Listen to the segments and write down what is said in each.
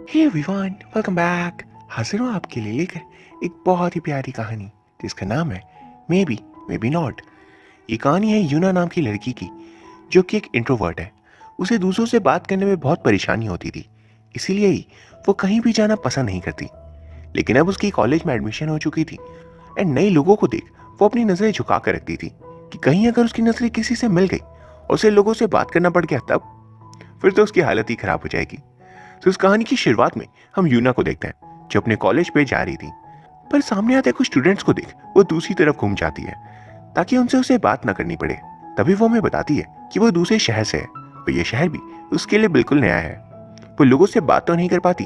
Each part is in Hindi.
Hey everyone, welcome back. हाजिर हूँ आपके लिए लेकर एक बहुत ही प्यारी कहानी जिसका नाम है may be may be not. ये कहानी है यूना नाम की लड़की की, जो कि एक इंट्रोवर्ट है। उसे दूसरों से बात करने में बहुत परेशानी होती थी, इसीलिए ही वो कहीं भी जाना पसंद नहीं करती। लेकिन अब उसकी कॉलेज में एडमिशन हो चुकी थी एंड नए लोगों को देख वो अपनी नज़रें झुका कर रखती थी कि कहीं अगर उसकी नज़रें किसी से मिल गई और उसे लोगों से बात करना पड़ गया तब फिर तो उसकी हालत ही खराब हो जाएगी। तो इस कहानी की शुरुआत में हम यूना को देखते हैं जो अपने कॉलेज पे जा रही थी, पर सामने आते कुछ स्टूडेंट्स को देख वो दूसरी तरफ घूम जाती है ताकि उनसे उसे बात ना करनी पड़े। तभी वो हमें बताती है कि वो दूसरे शहर से है और ये शहर भी उसके लिए बिल्कुल नया है। वो लोगों से बात तो नहीं कर पाती,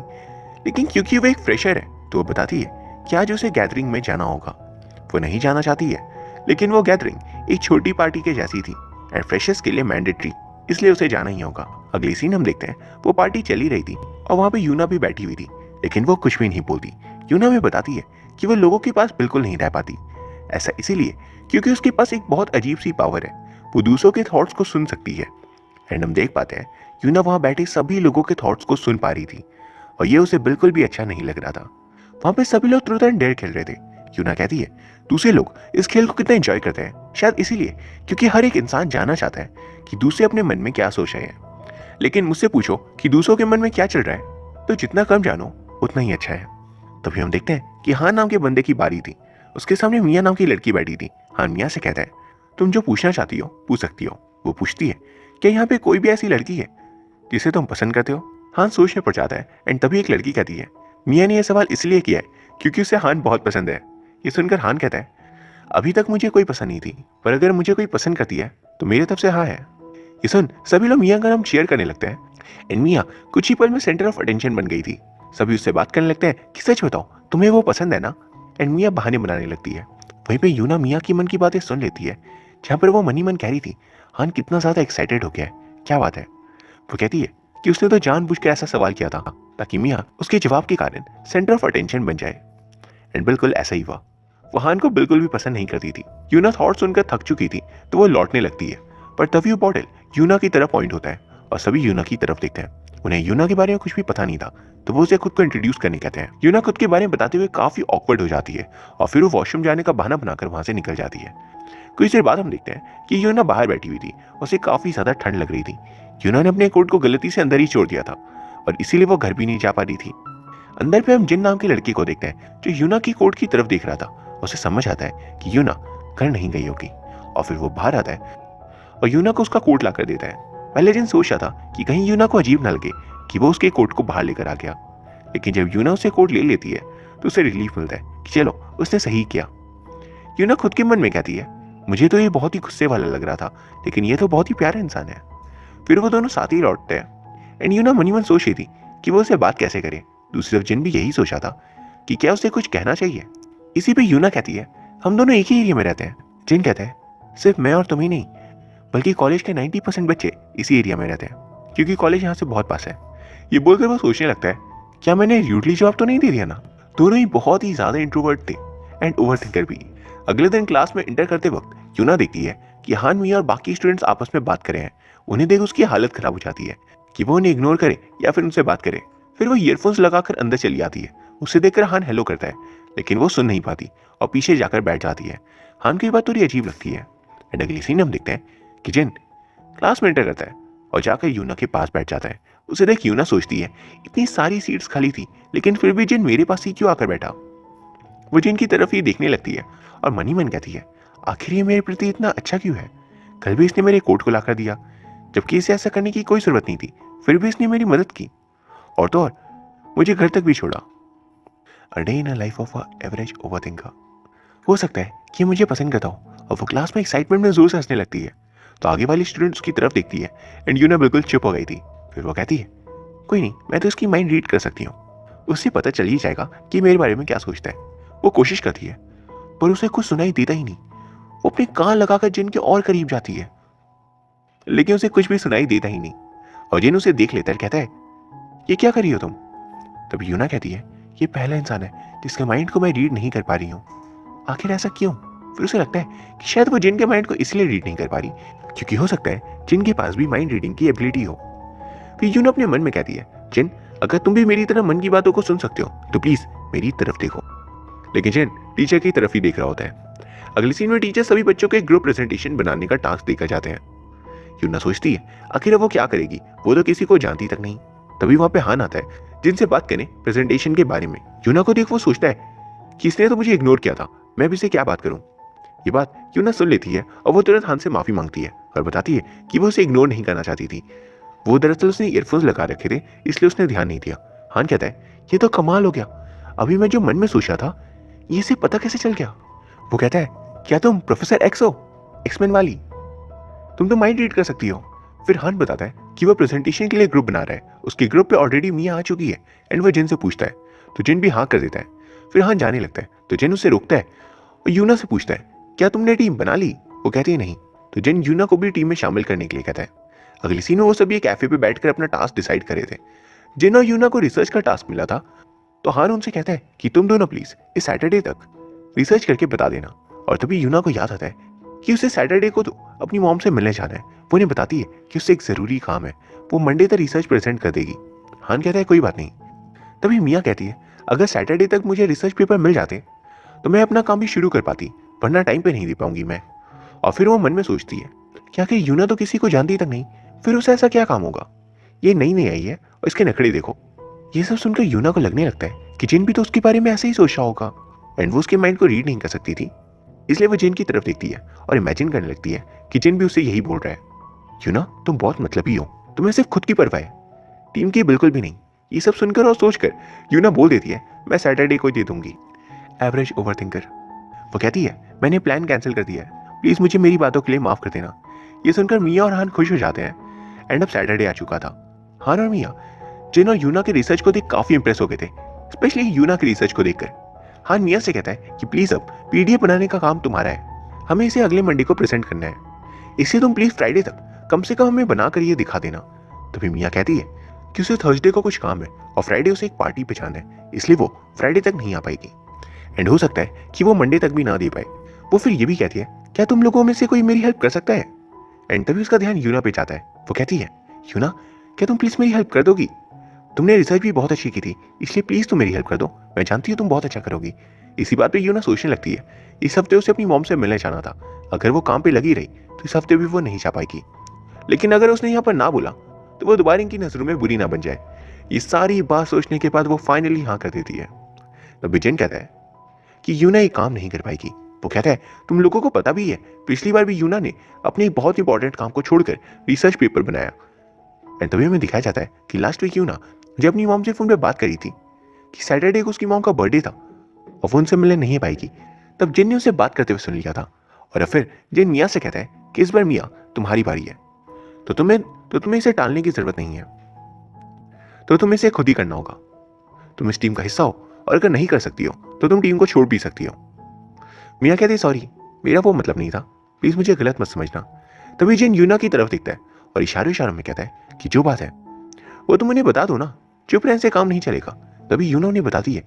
लेकिन क्योंकि वो एक फ्रेशर है तो वो बताती है कि आज उसे गैदरिंग में जाना होगा। वो नहीं जाना चाहती है, लेकिन वो गैदरिंग एक छोटी पार्टी के जैसी थी एंड फ्रेशर्स के लिए मैंडेटरी, इसलिए उसे जाना ही होगा। अगली सीन हम देखते हैं, वो पार्टी चली रही थी और वहाँ पे यूना भी बैठी हुई थी, लेकिन वो कुछ भी नहीं बोलती। यूना भी बताती है कि वो लोगों के पास बिल्कुल नहीं रह पाती। ऐसा इसीलिए क्योंकि उसके पास एक बहुत अजीब सी पावर है, वो दूसरों के थॉट्स को सुन सकती है। एंड हम देख पाते हैं यूना वहाँ बैठे सभी लोगों के थॉट्स को सुन पा रही थी और ये उसे बिल्कुल भी अच्छा नहीं लग रहा था। वहाँ पे सभी लोग ट्रूथ एंड डेयर खेल रहे थे। यूना कहती है दूसरे लोग इस खेल को कितना एंजॉय करते हैं, शायद इसीलिए क्योंकि हर एक इंसान जानना चाहता है कि दूसरे अपने मन में क्या सोच रहे हैं। लेकिन मुझसे पूछो कि दूसरों के मन में क्या चल रहा है, तो जितना कम जानो उतना ही अच्छा है। तभी हम देखते हैं कि हान नाम के बंदे की बारी थी। उसके सामने मिया नाम की लड़की बैठी थी। हान मिया से कहता है तुम जो पूछना चाहती हो पूछ सकती हो। वो पूछती है क्या यहाँ पे कोई भी ऐसी लड़की है जिसे तुम पसंद करते हो। हान सोचने पड़ जाता है एंड तभी एक लड़की कहती है मिया ने यह सवाल इसलिए किया है क्योंकि उसे हान बहुत पसंद है। ये सुनकर हान कहता है अभी तक मुझे कोई पसंद नहीं थी, पर अगर मुझे कोई पसंद करती है तो मेरी तरफ से हाँ है। ये सुन सभी लोग मिया का नाम शेयर करने लगते हैं एंड मिया कुछ ही पल में सेंटर ऑफ अटेंशन बन गई थी। सभी उससे बात करने लगते हैं कि सच बताओ तुम्हें वो पसंद है ना। एंड मिया बहाने बनाने लगती है। वहीं पे यूना मिया की मन की बातें सुन लेती है, जहाँ पर वो मनी मन कह रही थी हान कितना ज्यादा एक्साइटेड हो गया है, क्या बात है। वो कहती है कि उसने तो जानबूझकर ऐसा सवाल किया था ताकि मिया उसके जवाब के कारण सेंटर ऑफ अटेंशन बन जाए। एंड बिल्कुल ऐसा ही हुआ। वो हान को बिल्कुल भी पसंद नहीं करती थी। यूना थॉट सुनकर थक चुकी थी तो वो लौटने लगती है, पर तभी वो बॉटल यूना की तरफ पॉइंट होता है और सभी यूना की तरफ देखते हैं। उन्हें यूना के बारे में कुछ भी पता नहीं था, तो वो उसे खुद को इंट्रोड्यूस करने कहते हैं। यूना खुद के बारे में बताते हुए काफी ऑकवर्ड हो जाती है और फिर वो वॉशरूम जाने का बहाना बनाकर वहां से निकल जाती है। कुछ देर बाद हम देखते हैं कि यूना बाहर बैठी हुई थी, उसे काफी ज्यादा ठंड लग रही थी। यूना ने अपने कोट को गलती से अंदर ही छोड़ दिया था और इसीलिए वो घर भी नहीं जा पा रही थी। अंदर पे हम जिन नाम की लड़की को देखते हैं जो यूना की कोर्ट की तरफ देख रहा था। उसे समझ आता है कि यूना घर नहीं गई होगी और फिर वो बाहर आता है और यूना को उसका कोट ला कर देता है। पहले जिन सोच रहा था कि कहीं यूना को अजीब ना लगे कि वो उसके कोट को बाहर लेकर आ गया, लेकिन जब यूना उसे कोट ले लेती है तो उसे रिलीफ मिलता है कि चलो उसने सही किया। यूना खुद के मन में कहती है मुझे तो ये बहुत ही गुस्से वाला लग रहा था, लेकिन ये तो बहुत ही प्यारा इंसान है। फिर वो दोनों साथ ही लौटते हैं एंड यूना मनी मन सोच रही थी कि वो उसे बात कैसे करे। दूसरी तरफ जिन भी यही सोचा था कि क्या उसे कुछ कहना चाहिए। इसी पे यूना कहती है हम दोनों एक ही एरिया में रहते हैं। जिन कहता है सिर्फ मैं और तुम ही नहीं, बल्कि कॉलेज के 90% बच्चे इसी एरिया में रहते हैं क्योंकि कॉलेज यहाँ से बहुत पास है। ये बोलकर वो सोचने लगता है क्या मैंने र्यूडली जवाब तो नहीं दे दिया ना। दोनों ही बहुत ही ज्यादा इंट्रोवर्ट थे एंड ओवर थिंकर भी। अगले दिन क्लास में इंटर करते वक्त यूना देखती है कि हान मिया और बाकी स्टूडेंट्स आपस में बात कर रहे हैं। उन्हें देख उसकी हालत खराब हो जाती है कि वो उन्हें इग्नोर करे या फिर उनसे बात करे। फिर वो ईयरफोन्स लगाकर अंदर चली आती है। उसे देखकर हान हेलो करता है, लेकिन वो सुन नहीं पाती और पीछे जाकर बैठ जाती है। हान की बात थोड़ी अजीब लगती है। एंड अगली सीन हम देखते हैं कि जिन क्लास में एंटर करता है और जाकर यूना के पास बैठ जाता है। उसे देख यूना सोचती है इतनी सारी सीट्स खाली थी, लेकिन फिर भी जिन मेरे पास ही क्यों आकर बैठा। वो जिन की तरफ ही देखने लगती है और मनी मन कहती है आखिर ये मेरे प्रति इतना अच्छा क्यों है। कल भी इसने मेरे कोट को लाकर दिया, जबकि इसे ऐसा करने की कोई जरूरत नहीं थी, फिर भी इसने मेरी मदद की और तो और मुझे घर तक भी छोड़ा। A day in a life of a average overthinker. हो सकता है कि मुझे पसंद करता हो। और वो क्लास में एक्साइटमेंट में जोर से हंसने लगती है तो आगे वाली स्टूडेंट उसकी तरफ देखती है एंड यूना बिल्कुल चुप हो गई थी। फिर वो कहती है कोई नहीं, मैं तो इसकी माइंड रीड कर सकती हूँ, उससे पता चल ही जाएगा कि मेरे बारे में क्या सोचता है। वो कोशिश करती है पर उसे कुछ सुनाई देता ही नहीं। वो अपने कान लगाकर जिन के और करीब जाती है, लेकिन उसे कुछ भी सुनाई देता ही नहीं। और जिन उसे देख लेता है कहता है ये क्या कर रही हो तुम। तब यूना कहती है ये पहला इंसान है जिसके माइंड को मैं रीड नहीं कर पा रही हूँ, आखिर ऐसा क्यों। फिर उसे लगता है कि शायद वो जिन के माइंड को इसलिए रीड नहीं कर पा रही क्योंकि हो सकता है जिन के पास भी माइंड रीडिंग की एबिलिटी हो। फिर यूना अपने मन में कहती है जिन अगर तुम भी मेरी तरह मन की बातों को सुन सकते हो तो प्लीज मेरी तरफ देखो। लेकिन जेन टीचर की तरफ ही देख रहा होता है। अगली सीन में टीचर सभी बच्चों को एक ग्रुप प्रेजेंटेशन बनाने का टास्क देकर जाते हैं। यूना सोचती है आखिर वो क्या करेगी, वो तो किसी को जानती तक नहीं। तभी वहां पे हान आता है जिनसे बात करें प्रेजेंटेशन के बारे में। यूना को देख वो सोचता है कि इसने तो मुझे इग्नोर किया था, मैं भी इसे क्या बात करूं। ये बात यूना सुन लेती है और वो तुरंत हान से माफी मांगती है और बताती है कि वो उसे इग्नोर नहीं करना चाहती थी। वो दरअसल उसने ईयरफोन्स लगा रखे थे, इसलिए उसने ध्यान नहीं दिया। हान कहता है ये तो कमाल हो गया, अभी मैं जो मन में सोच रहा था ये इसे पता कैसे चल गया। वो कहता है क्या तुम प्रोफेसर एक्स हो, एक्समैन वाली, तुम तो माइंड रीड कर सकती हो। फिर हान बताता है कि वो प्रेजेंटेशन के लिए ग्रुप बना रहा है, उसके ग्रुप पे ऑलरेडी मिया आ चुकी है। एंड वो जिन से पूछता है तो जिन भी हाँ कर देता है। फिर हान जाने लगता है तो जिन उससे रोकता है और यूना से पूछता है क्या तुमने टीम बना ली। वो कहती है नहीं। तो जिन यूना को भी टीम में शामिल करने के लिए कहता है। अगली सीन में वो सभी एक कैफे पे बैठकर अपना टास्क डिसाइड कर रहे थे। जिन और यूना को रिसर्च का टास्क मिला था तो हान उनसे कहता है कि तुम दोनों प्लीज इस सैटरडे तक रिसर्च करके बता देना। और तभी यूना को याद आता है कि उसे सैटरडे को तो अपनी मॉम से मिलने जाना है। वो उन्हें बताती है कि उससे एक जरूरी काम है, वो मंडे तक रिसर्च प्रेजेंट कर देगी। हान कहता है कोई बात नहीं। तभी मिया कहती है अगर सैटरडे तक मुझे रिसर्च पेपर मिल जाते तो मैं अपना काम भी शुरू कर पाती, वरना टाइम पे नहीं दे पाऊंगी मैं। और फिर वो मन में सोचती है क्या कि यूना तो किसी को जानती तक नहीं, फिर उसे ऐसा क्या काम होगा, ये नई नई आई है और इसके नखरे देखो। ये सब सुनकर यूना को लगने लगता है कि जिन भी तो उसके बारे में ऐसे ही सोच रहा होगा। एंड वो उसके माइंड को रीड नहीं कर सकती थी, इसलिए वो जिन की तरफ देखती है और इमेजिन करने लगती है कि जिन भी उसे यही बोल रहा है यूना तुम बहुत मतलबी हो, तुम्हें सिर्फ खुद की परवाह है, टीम की बिल्कुल भी नहीं। ये सब सुनकर और सोचकर यूना बोल देती है मैं सैटरडे को दे दूंगी। Average overthinker. वो कहती है मैंने प्लान कैंसिल कर दिया है, प्लीज मुझे मेरी बातों के लिए माफ कर देना। ये सुनकर मिया और हान खुश हो जाते हैं। एंड अब सैटरडे आ चुका था। हान और मिया जिन और यूना के रिसर्च को देख काफी इंप्रेस हो गए थे, स्पेशली यूना के रिसर्च को देखकर। हान मिया से कहता है कि प्लीज अब पीडीएफ बनाने का काम तुम्हारा है, हमें इसे अगले मंडे को प्रेजेंट करना है, इसलिए तुम प्लीज फ्राइडे तक कम से कम हमें बनाकर ये दिखा देना। तभी मिया कहती है कि उसे थर्सडे को कुछ काम है और फ्राइडे उसे एक पार्टी पे जाना है, इसलिए वो फ्राइडे तक नहीं आ पाएगी। एंड हो सकता है कि वो मंडे तक भी ना दे पाए। वो फिर ये भी कहती है क्या तुम लोगों में से कोई मेरी हेल्प कर सकता है। एंड तभी उसका ध्यान यूना पे जाता है। वो कहती है यूना क्या तुम प्लीज मेरी हेल्प कर दोगी, तुमने रिसर्च भी बहुत अच्छी की थी, इसलिए प्लीज तुम मेरी हेल्प कर दो, मैं जानती हूँ तुम बहुत अच्छा करोगी। इसी बात पे यूना सोचने लगती है इस हफ्ते उसे अपनी मॉम से मिलने जाना था, अगर वो काम पे लगी रही तो इस हफ्ते भी वो नहीं जा पाएगी। लेकिन अगर उसने यहाँ पर ना बोला तो वो दोबारा इनकी नजरों में बुरी ना बन जाए। ये सारी बात सोचने के बाद वो फाइनली हाँ कर देती है। तो बिजन कहता है कि यूना ये काम नहीं कर पाएगी। वो कहता है तुम लोगों को पता भी है पिछली बार भी यूना ने अपने एक बहुत इंपॉर्टेंट काम को छोड़कर रिसर्च पेपर बनाया। एंड तभी हमें दिखाया जाता है कि लास्ट वीक यूना जब अपनी मॉम से फोन पे बात करी थी कि सैटरडे को उसकी मॉम का बर्थडे था और वो उनसे मिलने नहीं पाएगी, तब जिन ने उसे बात करते हुए सुन लिया था। और फिर जिन मिया से कहता है कि इस बार मिया तुम्हारी बारी है, तो तुम्हें इसे टालने की जरूरत नहीं है, तो तुम्हें इसे खुद ही करना होगा। तुम इस टीम का हिस्सा हो और अगर नहीं कर सकती हो तो तुम टीम को छोड़ भी सकती हो। मिया कहते सॉरी, मेरा वो मतलब नहीं था, प्लीज मुझे गलत मत समझना। तभी जिन यूना की तरफ दिखता है और इशारों इशारों में कहता है कि जो बात है वो तुम उन्हें बता दो ना, चुप रहने से काम नहीं चलेगा। तभी यूना उन्हें बताती है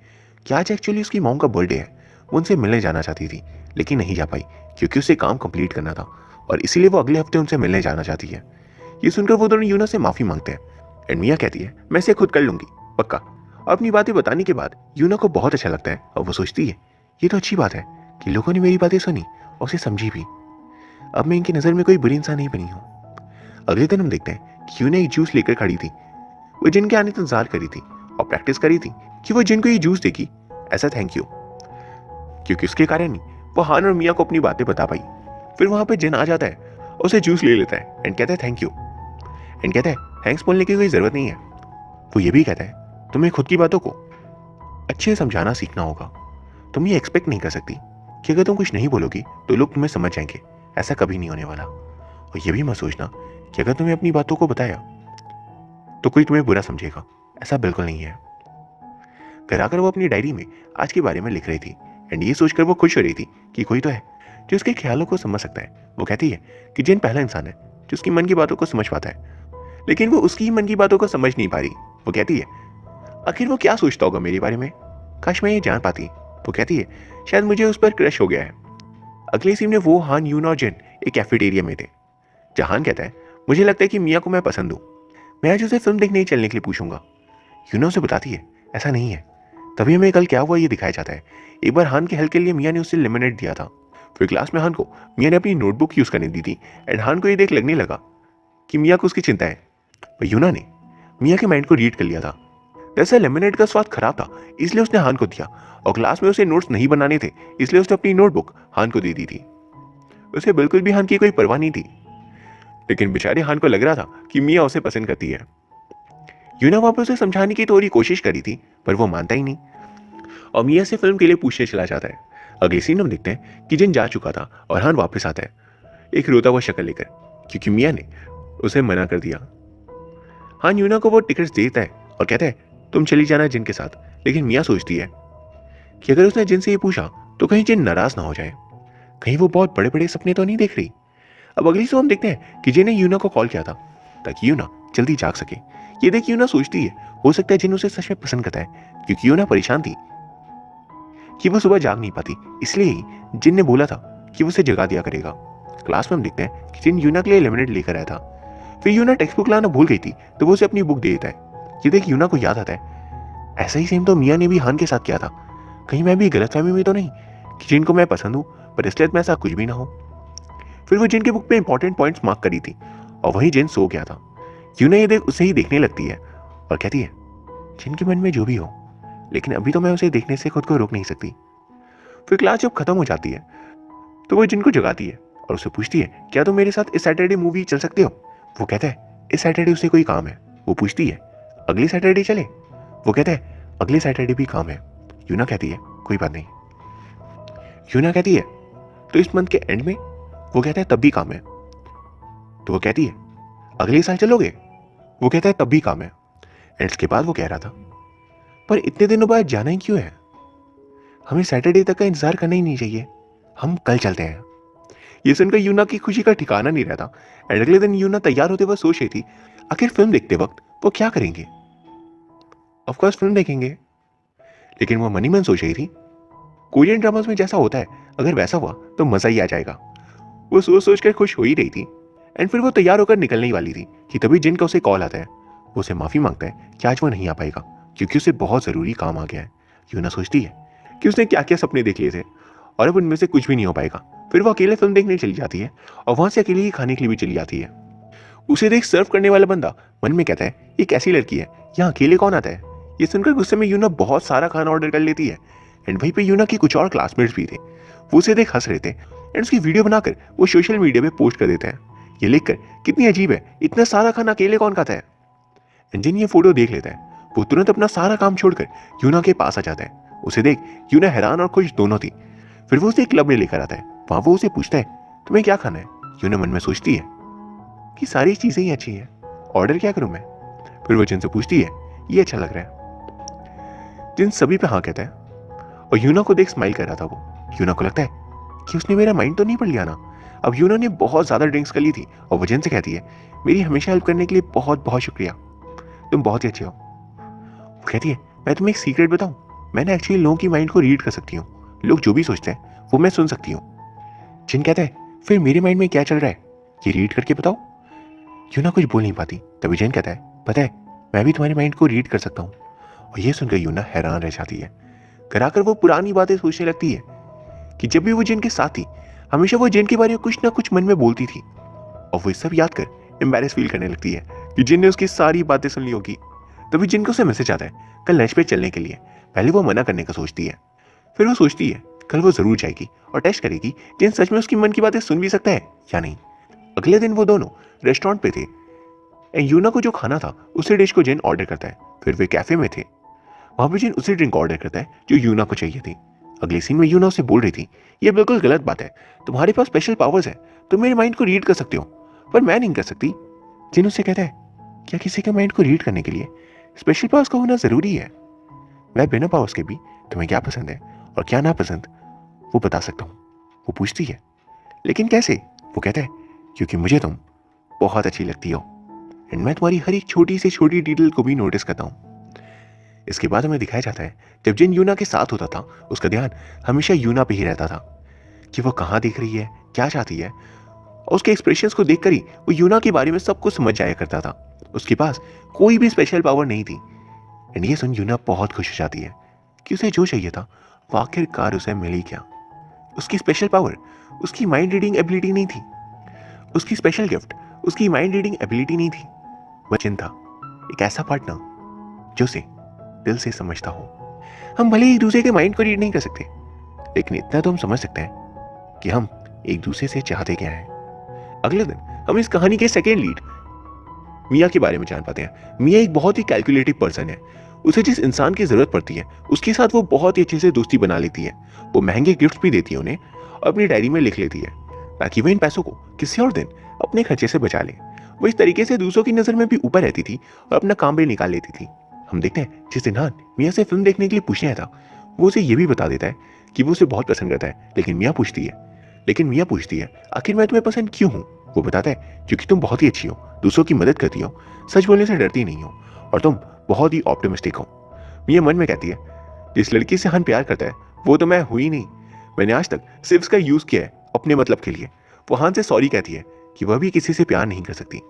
कि आज एक्चुअली उसकी मॉम का बर्थडे है, वो उनसे मिलने जाना चाहती थी लेकिन नहीं जा पाई क्योंकि उसे काम कंप्लीट करना था और इसीलिए वो अगले हफ्ते उनसे मिलने जाना चाहती है। ये सुनकर वो दोनों यूना से माफी मांगते हैं। एंड मिया कहती है मैं इसे खुद कर लूंगी पक्का। अपनी बातें बताने के बाद यूना को बहुत अच्छा लगता है और वो सोचती है ये तो अच्छी बात है कि लोगों ने मेरी बातें सुनी और उसे समझी भी, अब मैं इनकी नज़र में कोई बुरी इंसान नहीं बनी हूँ। अगले दिन हम देखते हैं कि यूना एक जूस लेकर खड़ी थी। वो जिन के आने का इंतजार करी थी और प्रैक्टिस करी थी कि वो जिन को ये जूस देगी ऐसा थैंक यू, क्योंकि उसके कारण ही वो हान और मिया को अपनी बातें बता पाई। फिर वहां पे जिन आ जाता है और उसे जूस ले लेता है एंड कहता है थैंक यू। एंड कहता है थैंक्स बोलने की कोई जरूरत नहीं है। वो ये भी कहता है तुम्हें खुद की बातों को अच्छे से समझाना सीखना होगा, तुम ये एक्सपेक्ट नहीं कर सकती कि अगर तुम कुछ नहीं बोलोगी तो लोग तुम्हें समझ जाएंगे, ऐसा कभी नहीं होने वाला। और ये भी मत सोचना कि अगर तुम्हें अपनी बातों को बताया तो कोई तुम्हें बुरा समझेगा, ऐसा बिल्कुल नहीं है। घर आकर वो अपनी डायरी में आज के बारे में लिख रही थी एंड ये सोचकर वो खुश हो रही थी कि कोई तो है जो उसके ख्यालों को समझ सकता है। वो कहती है कि जिन पहला इंसान है जो उसकी मन की बातों को समझ पाता है, लेकिन वो उसकी ही मन की बातों को समझ नहीं पा रही। वो कहती है आखिर वो क्या सोचता होगा मेरे बारे में, काश मैं ये जान पाती। वो कहती है शायद मुझे उस पर क्रश हो गया है। अगले सीन में वो हान यूना और जिन एक कैफेटेरिया में थे। जहान कहता है मुझे लगता है कि मिया को मैं पसंद हूँ, मैं आज उसे फिल्म देखने ही चलने के लिए पूछूंगा। यूना उसे बताती है ऐसा नहीं है। तभी हमें कल क्या हुआ ये दिखाया जाता है। एक बार हान के हेल्प के लिए मिया ने उसे लेमनेड दिया था। फिर क्लास में हान को मिया ने अपनी नोटबुक यूज करने दी थी एंड हान को ये देख लगने लगा कि मिया को उसकी चिंता है। पर यूना ने मिया के माइंड को रीड कर लिया था। दरअसल लेमनेड का स्वाद खराब था, इसलिए उसने हान को दिया, और क्लास में उसे नोट्स नहीं बनाने थे, इसलिए उसने अपनी नोटबुक हान को दे दी थी। उसे बिल्कुल भी हान की कोई परवाह नहीं थी, लेकिन बेचारे हान को लग रहा था कि मिया उसे पसंद करती है। यूना वहां पर उसे समझाने की थोड़ी कोशिश करी थी, पर वो मानता ही नहीं और मिया से फिल्म के लिए पूछने चला जाता है। अगले सीन हम देखते हैं कि जिन जा चुका था और हान वापस आता है, एक रोता हुआ शक्ल लेकर, क्योंकि मिया ने उसे मना कर दिया। हान यूना को वो टिकट्स देता है और कहता है तुम चली जाना जिन के साथ, लेकिन मिया सोचती है कि अगर उसने जिन से ये पूछा तो कहीं जिन नाराज ना हो जाए, कहीं वो बहुत बड़े बड़े सपने तो नहीं देख रही। अब अगली सुबह हम देखते हैं कि जिन ने यूना को कॉल किया था ताकि यूना जल्दी जाग सके। ये देख यूना सोचती है हो सकता है जिन उसे सच में पसंद करता है, क्योंकि यूना परेशान थी कि वो सुबह जाग नहीं पाती, इसलिए ही जिन ने बोला था कि वो उसे जगा दिया करेगा। क्लास में हम देखते हैं कि जिन यूना के लिए लेमनेड लेकर आया था। फिर यूना टेक्स्ट बुक लाना भूल गई थी, तो वो उसे अपनी बुक दे देता है। ये देख यूना को याद आता है ऐसा ही सेम तो मिया ने भी हान के साथ किया था, कहीं मैं भी गलतफहमी में तो नहीं कि जिन को मैं पसंद हूँ पर इसलिए में ऐसा कुछ भी ना हो। फिर वो जिन की बुक पे इंपॉर्टेंट पॉइंट्स मार्क करी थी और वही जिन सो गया था। यूना ये देख उसे ही देखने लगती है और कहती है जिन के मन में जो भी हो, लेकिन अभी तो मैं उसे देखने से खुद को रोक नहीं सकती। फिर क्लास जब खत्म हो जाती है तो वो जिन को जगाती है और उससे पूछती है क्या तुम मेरे साथ इस सैटरडे मूवी चल सकते हो। वो कहता है इस सैटरडे उसे कोई काम है। वो पूछती है अगले सैटरडे चले। वो कहता है अगले सैटरडे भी काम है। यूना कहती है कोई बात नहीं। यूना कहती है तो इस मंथ के एंड में। वो कहता है तब भी काम है। तो वो कहती है अगले साल चलोगे। वो कहता है तब भी काम है। एंड इसके बाद वो कह रहा था पर इतने दिनों बाद जाना ही क्यों है, हमें सैटरडे तक का इंतजार करना ही नहीं चाहिए, हम कल चलते हैं। ये सुनकर यूना की खुशी का ठिकाना नहीं रहता। एंड अगले दिन यूना तैयार होते हुए सोच रही थी आखिर फिल्म देखते वक्त वो क्या करेंगे। ऑफकोर्स फिल्म देखेंगे, लेकिन वो मनी मन सोच रही थी कोरियन ड्रामास में जैसा होता है अगर वैसा हुआ तो मजा ही आ जाएगा। वो सोच सोच कर खुश हो ही रही थी। एंड फिर वो तैयार होकर निकलने ही वाली थी कि तभी जिन का उसे कॉल आता है। वो उसे माफी मांगता है कि आज वो नहीं आ पाएगा क्योंकि उसे बहुत जरूरी काम आ गया है। यूना सोचती है कि उसने क्या क्या सपने देख लिए थे और अब उनमें से कुछ भी नहीं हो पाएगा। फिर वो अकेले फिल्म देखने चली जाती है और वहां से अकेले ही खाने के लिए भी चली जाती है। उसे देख सर्व करने वाला बंदा मन में कहता है ये कैसी लड़की है, यहाँ अकेले कौन आता है। ये सुनकर गुस्से में यूना बहुत सारा खाना ऑर्डर कर लेती है। एंड वहीं पे यूना की कुछ और क्लासमेट्स भी थे, वो उसे देख हंस रहे थे एंड उसकी वीडियो बनाकर वो सोशल मीडिया पे पोस्ट कर देते हैं। ये लिखकर कितनी अजीब है, इतना सारा खाना अकेले कौन खाता है। जिन ये फोटो देख लेता है वो तुरंत अपना सारा काम छोड़कर यूना के पास आ जाता है। उसे देख यूना हैरान और खुश दोनों थी। फिर वो उसे क्लब में लेकर आता है। वहां वो उसे पूछता है तुम्हें क्या खाना है। यूना मन में सोचती है कि सारी चीजें ही अच्छी है, ऑर्डर क्या करूं मैं। फिर वो जिन से पूछती है ये अच्छा लग रहा है। जिन सभी पे हाँ कहता है और यूना को देख स्माइल कर रहा था। वो यूना को लगता है कि उसने मेरा माइंड तो नहीं पढ़ लिया ना। अब यूना ने बहुत ज्यादा ड्रिंक्स कर ली थी और वो जिन से कहती है मेरी हमेशा हेल्प करने के लिए बहुत बहुत शुक्रिया, तुम बहुत ही अच्छे हो। वो कहती है मैं तुम्हें एक सीक्रेट बताऊं, मैंने एक्चुअली लोगों की माइंड को रीड कर सकती हूँ, लोग जो भी सोचते हैं वो मैं सुन सकती हूँ। जिन कहता है फिर मेरे माइंड में क्या चल रहा है ये रीड करके बताओ। यूना कुछ बोल नहीं पाती। तभी जिन कहता है पता है मैं भी तुम्हारे माइंड को रीड कर सकता हूँ। और ये सुनकर यूना हैरान रह जाती है। घर आकर वो पुरानी बातें सोचने लगती है कि जब भी वो जिन के साथ थी हमेशा वो जिन के बारे में कुछ ना कुछ मन में बोलती थी, और वो सब याद कर एम्बैरेस फील करने लगती है कि जिन ने उसकी सारी बातें सुन ली होगी। तभी जिन को उसे मैसेज आता है कल लंच पे चलने के लिए। पहले वो मना करने का सोचती है, फिर वो सोचती है कल वो जरूर जाएगी और टेस्ट करेगी जिन सच में उसकी मन की बातें सुन भी सकता है या नहीं। अगले दिन वो दोनों रेस्टोरेंट पे थे एंड यूना को जो खाना था उसी डिश को जिन ऑर्डर करता है। फिर वे कैफे में थे, वहां पर जिन उसी ड्रिंक ऑर्डर करता है जो यूना को चाहिए थी। अगले सीन में यूना उसे बोल रही थी ये बिल्कुल गलत बात है, तुम्हारे पास स्पेशल पावर्स है, तुम मेरे माइंड को रीड कर सकते हो पर मैं नहीं कर सकती। जिन उससे कहता है क्या किसी के माइंड को रीड करने के लिए स्पेशल पावर्स का होना जरूरी है। मैं बिना पावर्स के भी तुम्हें क्या पसंद है और क्या ना पसंद वो बता सकता हूँ। वो पूछती है लेकिन कैसे। वो कहता है क्योंकि मुझे तुम बहुत अच्छी लगती हो एंड मैं तुम्हारी हर एक छोटी से छोटी डिटेल को भी नोटिस करता हूँ। इसके बाद हमें दिखाया जाता है जब जिन यूना के साथ होता था उसका ध्यान हमेशा यूना पे ही रहता था कि वो कहाँ देख रही है, क्या चाहती है, और उसके एक्सप्रेशंस को देखकर ही वो यूना के बारे में सब कुछ समझ जाया करता था। उसके पास कोई भी स्पेशल पावर नहीं थी, एंड ये सुन यूना बहुत खुश हो जाती है कि उसे जो चाहिए था वो आखिरकार उसे मिल ही गया। उसकी स्पेशल पावर उसकी माइंड रीडिंग एबिलिटी नहीं थी, उसकी स्पेशल गिफ्ट उसकी माइंड रीडिंग एबिलिटी नहीं थी, वह जिन था, एक ऐसा पार्टनर जो उसे दिल से समझता हो। हम भले ही एक दूसरे के माइंड को रीड नहीं कर सकते, लेकिन इतना तो हम समझ सकते हैं कि हम एक दूसरे से चाहते क्या हैं। अगले दिन हम इस कहानी के सेकेंड लीड मिया के बारे में जान पाते हैं। मिया एक बहुत ही कैलकुलेटिव पर्सन है। उसे जिस इंसान की जरूरत पड़ती है उसके साथ वो बहुत ही अच्छे से दोस्ती बना लेती है। वो महंगे गिफ्ट भी देती है उन्हें और अपनी डायरी में लिख लेती है ताकि वो इन पैसों को किसी और दिन अपने खर्चे से बचा ले। वो इस तरीके से दूसरों की नजर में भी ऊपर रहती थी और अपना काम भी निकाल लेती थी। हम देखते हैं जिस दिन हान मिया से फिल्म देखने के लिए पूछने आया था वो उसे ये भी बता देता है कि वो उसे बहुत पसंद करता है, लेकिन मिया पूछती है आखिर मैं तुम्हें पसंद क्यों हूँ। वो बताता है क्योंकि तुम बहुत ही अच्छी हो, दूसरों की मदद करती हो, सच बोलने से डरती नहीं हो और तुम बहुत ही ऑप्टिमिस्टिक हो। मिया मन में कहती है जिस लड़की से हान प्यार करता है वो तो मैं हुई नहीं, मैंने आज तक सिर्फ इसका यूज किया है अपने मतलब के लिए। वो हान से सॉरी कहती है कि वह भी किसी से प्यार नहीं कर सकती।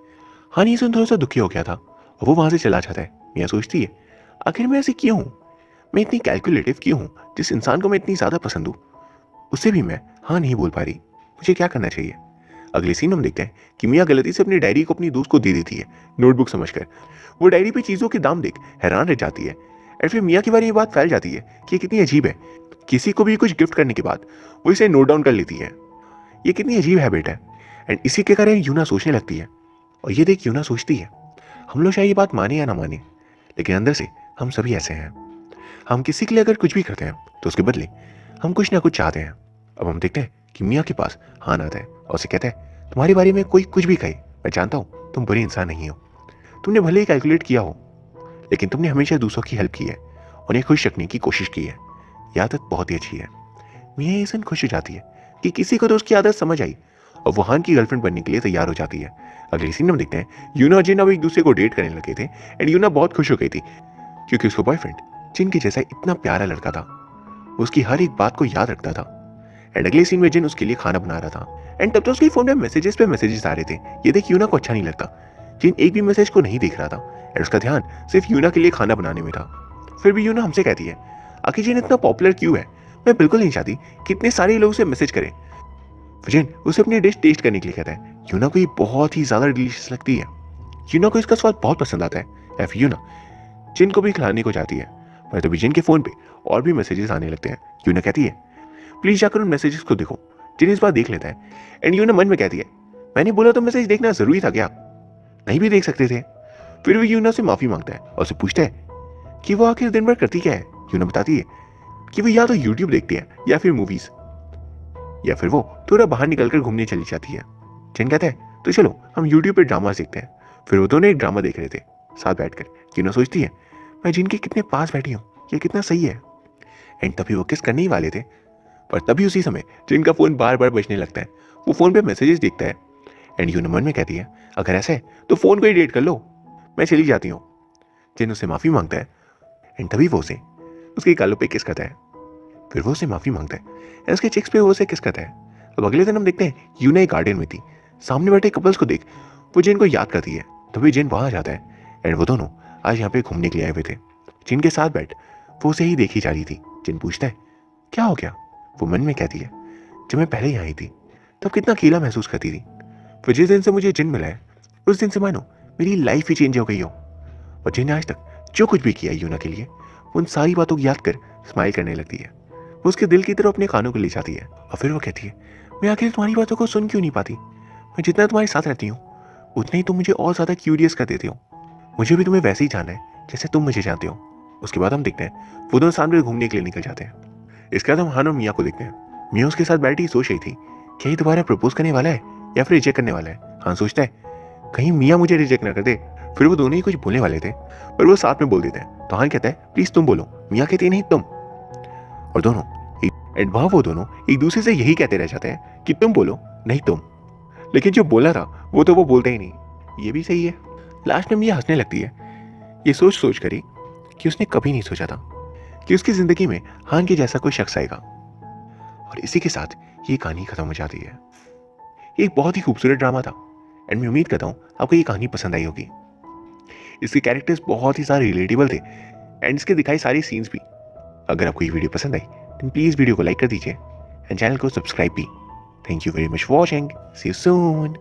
हान ये सुन थोड़ा सा दुखी हो गया था और वो वहां से चला जाता है। मिया सोचती है आखिर मैं ऐसे क्यों हूँ, मैं इतनी कैलकुलेटिव क्यों हूँ। जिस इंसान को मैं इतनी ज्यादा पसंद हूँ उससे भी मैं हाँ नहीं बोल पा रही, मुझे क्या करना चाहिए। अगले सीन हम देखते हैं कि मिया गलती से अपनी डायरी को अपनी दोस्त को दे देती है नोटबुक समझकर। वो डायरी पे चीजों के दाम देख हैरान रह जाती है। और फिर मिया के बारे में ये बात फैल जाती है कि ये कितनी अजीब है, किसी को भी कुछ गिफ्ट करने के बाद वो इसे नोट डाउन कर लेती है। ये कितनी अजीब हैबिट है। एंड इसी के कारण यूना सोचने लगती है और ये देख यूना सोचती है हम लोग शायद ये बात माने या ना माने, लेकिन अंदर से हम सभी ऐसे हैं। हम किसी के लिए अगर कुछ भी करते हैं तो उसके बदले हम कुछ ना कुछ चाहते हैं। अब हम देखते हैं कि मिया के पास हान आता है और उसे कहता है तुम्हारे बारे में कोई कुछ भी कहे, मैं जानता हूं तुम बुरे इंसान नहीं हो, तुमने भले ही कैलकुलेट किया हो लेकिन तुमने हमेशा दूसरों की हेल्प की है, उन्हें खुश रखने की कोशिश की है, यह आदत बहुत ही अच्छी है। मिया ये सुन खुश हो जाती है कि किसी को तो उसकी आदत समझ आई और वो हान की गर्लफ्रेंड बनने के लिए तैयार हो जाती है। अगले सीन में देखते हैं यूना और जिन अब एक दूसरे को डेट करने लगे थे एंड यूना बहुत खुश हो गई थी क्योंकि उसका बॉयफ्रेंड जिन के जैसा इतना प्यारा लड़का था, वो उसकी हर एक बात को याद रखता था। एंड अगले सीन में जिन उसके लिए खाना बना रहा था एंड तब तो उसके फोन में मैसेजेस पे मैसेजेस आ रहे थे। ये देख यूना को अच्छा नहीं लगता, जिन एक भी मैसेज को नहीं देख रहा था एंड उसका ध्यान सिर्फ यूना के लिए खाना बनाने में था। फिर भी यूना हमसे कहती है आखिर जिन इतना पॉपुलर क्यों है, मैं बिल्कुल नहीं चाहती कि इतने सारे लोग उसे मैसेज करें। जिन उसे अपनी डिश टेस्ट करने के लिए कहता है। यूना को ये बहुत ही ज्यादा डिलीशियस लगती है, यूना को इसका स्वाद बहुत पसंद आता है। या फिर यूना जिन को भी खिलाने को जाती है पर तभी जिन के फोन पे और भी मैसेजेस आने लगते हैं। यूना कहती है प्लीज जाकर उन मैसेजेस को देखो। जिन इस बार देख लेता है एंड यूना मन में कहती है मैंने बोला तो मैसेज देखना जरूरी था क्या, नहीं भी देख सकते थे। फिर वो यूना से माफी मांगता है और उसे पूछता है कि वो आखिर दिन भर करती क्या है। यूना बताती है कि वो या तो यूट्यूब देखती है या फिर मूवीज, या फिर वो थोड़ा बाहर निकलकर घूमने चली जाती है। जिन कहता है तो चलो हम यूट्यूब पे ड्रामा देखते हैं। फिर वो दोनों एक ड्रामा देख रहे थे साथ बैठकर। यूना सोचती है मैं जिनके कितने पास बैठी हूँ, ये कितना सही है। एंड तभी वो किस करने ही वाले थे पर तभी उसी समय जिनका फोन बार बार बजने लगता है। वो फोन पे मैसेजेस देखता है एंड यूना मन में कहती है अगर ऐसा है तो फोन को ही डिलीट कर लो, मैं चली जाती हूँ। जिन उससे माफी मांगता है एंड तभी वो उसे उसके गालों पे किस करता है। फिर वो उसे माफी मांगता है एंड उसके चिक्स पे वो उसे किस करता है। अब अगले दिन हम देखते हैं यूना एक गार्डन में थी, सामने बैठे कपल्स को देख वो जिन को याद करती है। तभी जिन वहां जाता है एंड वो दोनों आज यहाँ पे घूमने के लिए आए हुए थे। जिन के साथ बैठ वो उसे ही देखी जा रही थी। जिन पूछता है क्या हो गया। वो मन में कहती है जब मैं पहले यहाँ आई थी तब कितना अकेला महसूस करती थी, फिर जिस दिन से मुझे जिन मिला है उस दिन से मानो मेरी लाइफ ही चेंज हो गई हो। और जिन ने आज तक जो कुछ भी किया यूना के लिए वो उन सारी बातों को याद कर स्माइल करने लगती है। वो उसके दिल की तरफ अपने कानों को ले जाती है और फिर वो कहती है मैं आखिर तुम्हारी बातों को सुन क्यों नहीं पाती, मैं जितना तुम्हारे साथ रहती हूँ उतना ही तुम मुझे और ज्यादा क्यूरियस कर देते हो, मुझे भी तुम्हें वैसे ही जानना है जैसे तुम मुझे जानते हो। उसके बाद हम देखते हैं वो दोनों सामने घूमने के लिए निकल जाते हैं। इसके बाद हम हान और मिया को देखते हैं। मिया उसके साथ बैठी सोच रही थी क्या ये दोबारा प्रपोज करने वाला है या फिर रिजेक्ट करने वाला है। हान सोचता है कहीं मिया मुझे रिजेक्ट ना कर दे। फिर वो दोनों ही कुछ बोलने वाले थे पर वो साथ में बोल देते हैं तो हान कहता है प्लीज तुम बोलो। मिया कहती है नहीं तुम। और दोनों एंड वहां वो दोनों एक दूसरे से यही कहते रह जाते हैं कि तुम बोलो नहीं तुम, लेकिन जो बोलना था वो तो वो बोलते ही नहीं। ये भी सही है। लास्ट में मिया हंसने लगती है ये सोच सोच कर ही कि उसने कभी नहीं सोचा था कि उसकी जिंदगी में हान के जैसा कोई शख्स आएगा। और इसी के साथ ये कहानी खत्म हो जाती है। ये एक बहुत ही खूबसूरत ड्रामा था एंड मैं उम्मीद करता हूँ आपको ये कहानी पसंद आई होगी। इसके कैरेक्टर्स बहुत ही सारे रिलेटेबल थे एंड इसके दिखाई सारी सीन्स भी। अगर आपको ये वीडियो पसंद आई तो प्लीज़ वीडियो को लाइक कर दीजिए एंड चैनल को सब्सक्राइब भी। Thank you very much for watching, see you soon.